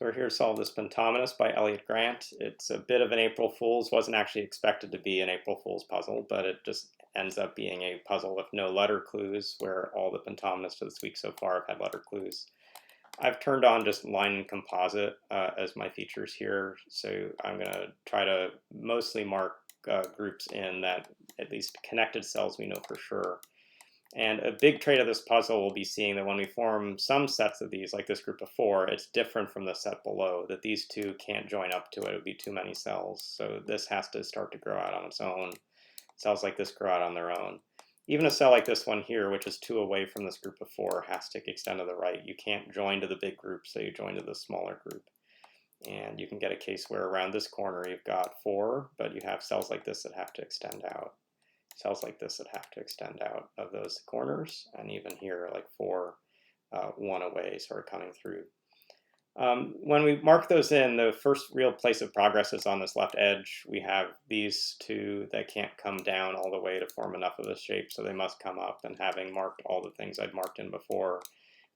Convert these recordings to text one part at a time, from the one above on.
So we're here to solve this Pentominous by Elyot Grant. It's a bit of an April Fool's. Wasn't actually expected to be an April Fool's puzzle, but it just ends up being a puzzle with no letter clues, where all the Pentominous this week so far have had letter clues. I've turned on just line and composite as my features here, so I'm going to try to mostly mark groups in that at least connected cells we know for sure. And a big trait of this puzzle will be seeing that when we form some sets of these, like this group of 4, it's different from the set below, that these two can't join up to it. It would be too many cells. So this has to start to grow out on its own. Cells like this grow out on their own. Even a cell like this one here, which is 2 away from this group of 4, has to extend to the right. You can't join to the big group, so you join to the smaller group. And you can get a case where around this corner you've got 4, but you have cells like this that have to extend out. Cells like this that have to extend out of those corners, and even here like 4, 1 away, sort of coming through. When we mark those in, the first real place of progress is on this left edge. We have these 2 that can't come down all the way to form enough of a shape, so they must come up, and having marked all the things I'd marked in before,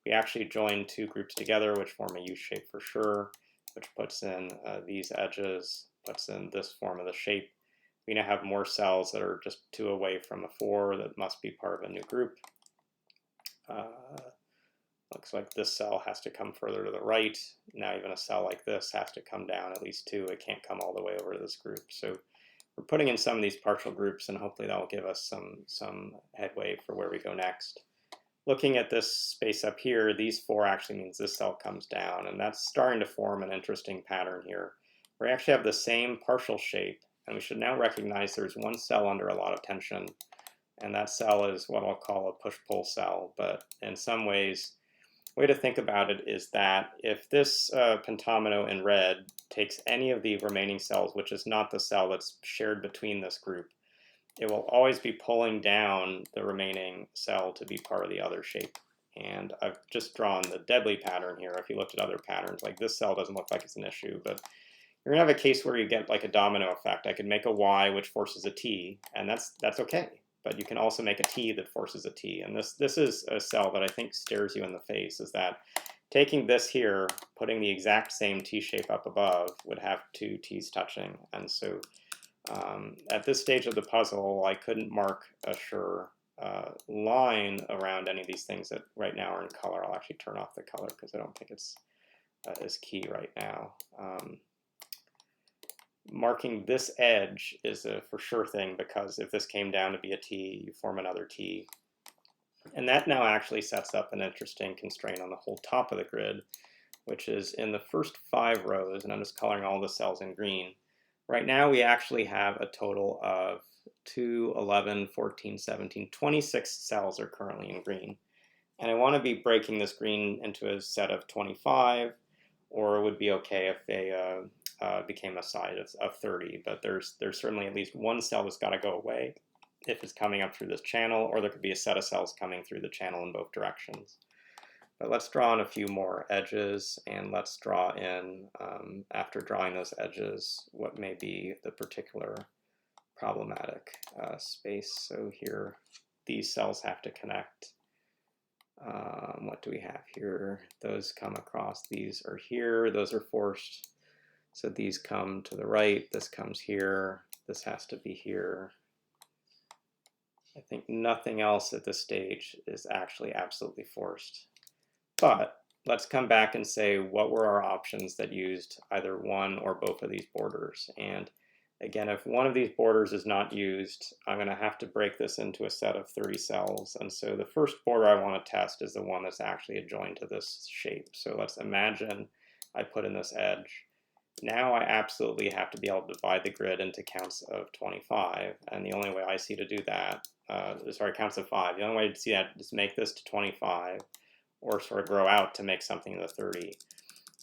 we actually join 2 groups together which form a U shape for sure, which puts in these edges, puts in this form of the shape. We now have more cells that are just 2 away from a 4 that must be part of a new group. Looks like this cell has to come further to the right. Now even a cell like this has to come down at least 2. It can't come all the way over to this group. So we're putting in some of these partial groups, and hopefully that will give us some headway for where we go next. Looking at this space up here, these 4 actually means this cell comes down, and that's starting to form an interesting pattern here. We actually have the same partial shape, and we should now recognize there's one cell under a lot of tension, and that cell is what I'll call a push-pull cell. But in some ways, the way to think about it is that if this pentomino in red takes any of the remaining cells, which is not the cell that's shared between this group, it will always be pulling down the remaining cell to be part of the other shape. And I've just drawn the deadly pattern here. If you looked at other patterns, like this cell doesn't look like it's an issue, but you're gonna have a case where you get like a domino effect. I could make a Y which forces a T, and that's okay. But you can also make a T that forces a T. And this is a cell that I think stares you in the face, is that taking this here, putting the exact same T shape up above would have 2 T's touching. And so at this stage of the puzzle, I couldn't mark a sure line around any of these things that right now are in color. I'll actually turn off the color because I don't think it's as key right now. Marking this edge is a for sure thing, because if this came down to be a T, you form another T. And that now actually sets up an interesting constraint on the whole top of the grid, which is in the first 5 rows, and I'm just coloring all the cells in green. Right now we actually have a total of 2, 11, 14, 17, 26 cells are currently in green. And I want to be breaking this green into a set of 25, or it would be okay if they became a side of 30, but there's certainly at least one cell that's got to go away if it's coming up through this channel, or there could be a set of cells coming through the channel in both directions. But let's draw in a few more edges, and let's draw in, after drawing those edges, what may be the particular problematic space. So here, these cells have to connect. What do we have here? Those come across, these are here, those are forced. So these come to the right, this comes here, this has to be here. I think nothing else at this stage is actually absolutely forced. But let's come back and say, what were our options that used either one or both of these borders? And again, if one of these borders is not used, I'm going to have to break this into a set of 30 cells. And so the first border I want to test is the one that's actually adjoined to this shape. So let's imagine I put in this edge. Now I absolutely have to be able to divide the grid into counts of 25, and the only way I see to do that, counts of 5. The only way to see that is make this to 25, or sort of grow out to make something to 30.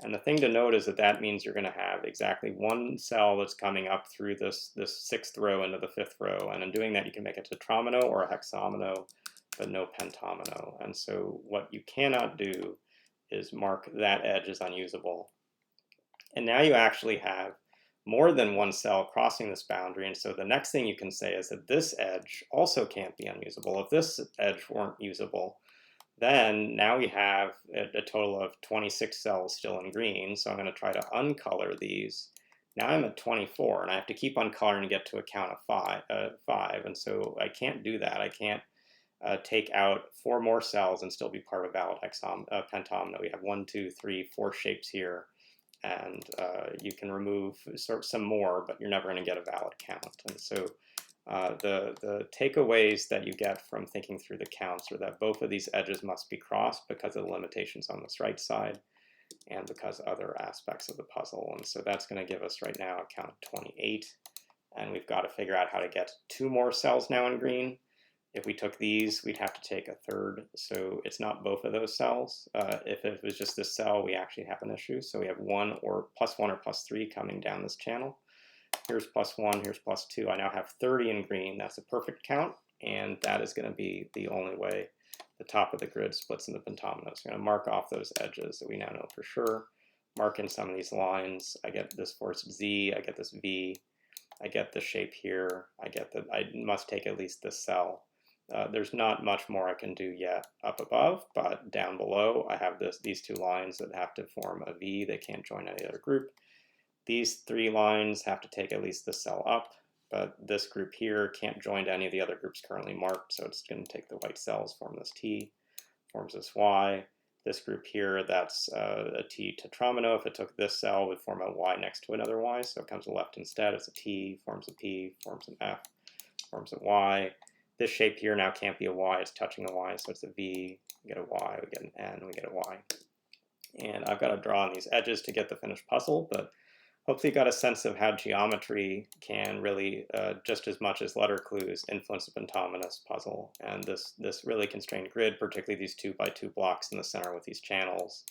And the thing to note is that that means you're going to have exactly one cell that's coming up through this 6th row into the 5th row, and in doing that you can make a tetromino or a hexamino, but no pentomino. And so what you cannot do is mark that edge as unusable. And now you actually have more than one cell crossing this boundary, and so the next thing you can say is that this edge also can't be unusable. If this edge weren't usable, Then now we have a total of 26 cells still in green, so I'm going to try to uncolor these. Now I'm at 24, and I have to keep uncoloring to get to a count of five, and so I can't do that. I can't take out 4 more cells and still be part of a valid pentomino. We have 1, 2, 3, 4 shapes here, and you can remove some more, but you're never going to get a valid count. And so the takeaways that you get from thinking through the counts are that both of these edges must be crossed because of the limitations on this right side and because other aspects of the puzzle. And so that's going to give us right now a count of 28. And we've got to figure out how to get 2 more cells now in green. If we took these, we'd have to take a third. So it's not both of those cells. If it was just this cell, we actually have an issue. So we have +1 or +3 coming down this channel. Here's +1, here's +2. I now have 30 in green. That's a perfect count, and that is going to be the only way the top of the grid splits into pentominoes. I'm going to mark off those edges that we now know for sure. Mark in some of these lines. I get this force Z, I get this V, I get the shape here, I get that I must take at least this cell. There's not much more I can do yet up above, but down below I have these 2 lines that have to form a V. They can't join any other group. These 3 lines have to take at least the cell up, but this group here can't join to any of the other groups currently marked, so it's going to take the white cells, form this T, forms this Y. This group here, that's a T tetromino. If it took this cell, it would form a Y next to another Y, so it comes to left instead. It's a T, forms a P, forms an F, forms a Y. This shape here now can't be a Y, it's touching a Y, so it's a V, we get a Y, we get an N, we get a Y. And I've got to draw on these edges to get the finished puzzle, but hopefully you got a sense of how geometry can really, just as much as letter clues, influence the pentominoous puzzle. And this really constrained grid, particularly these 2x2 blocks in the center with these channels,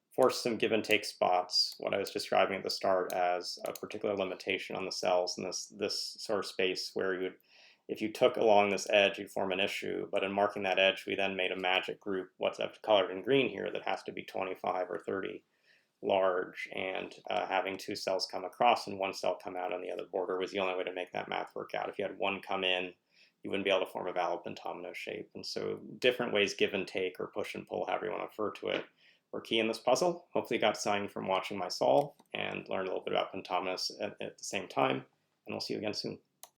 force some give and take spots, what I was describing at the start as a particular limitation on the cells in this sort of space where you would, if you took along this edge, you'd form an issue, but in marking that edge, we then made a magic group, what's colored in green here, that has to be 25 or 30 large, and having 2 cells come across and 1 cell come out on the other border was the only way to make that math work out. If you had 1 come in, you wouldn't be able to form a valid pentomino shape. And so different ways, give and take or push and pull, however you want to refer to it, were key in this puzzle. Hopefully you got something from watching my solve and learned a little bit about pentominoes at the same time, and we'll see you again soon.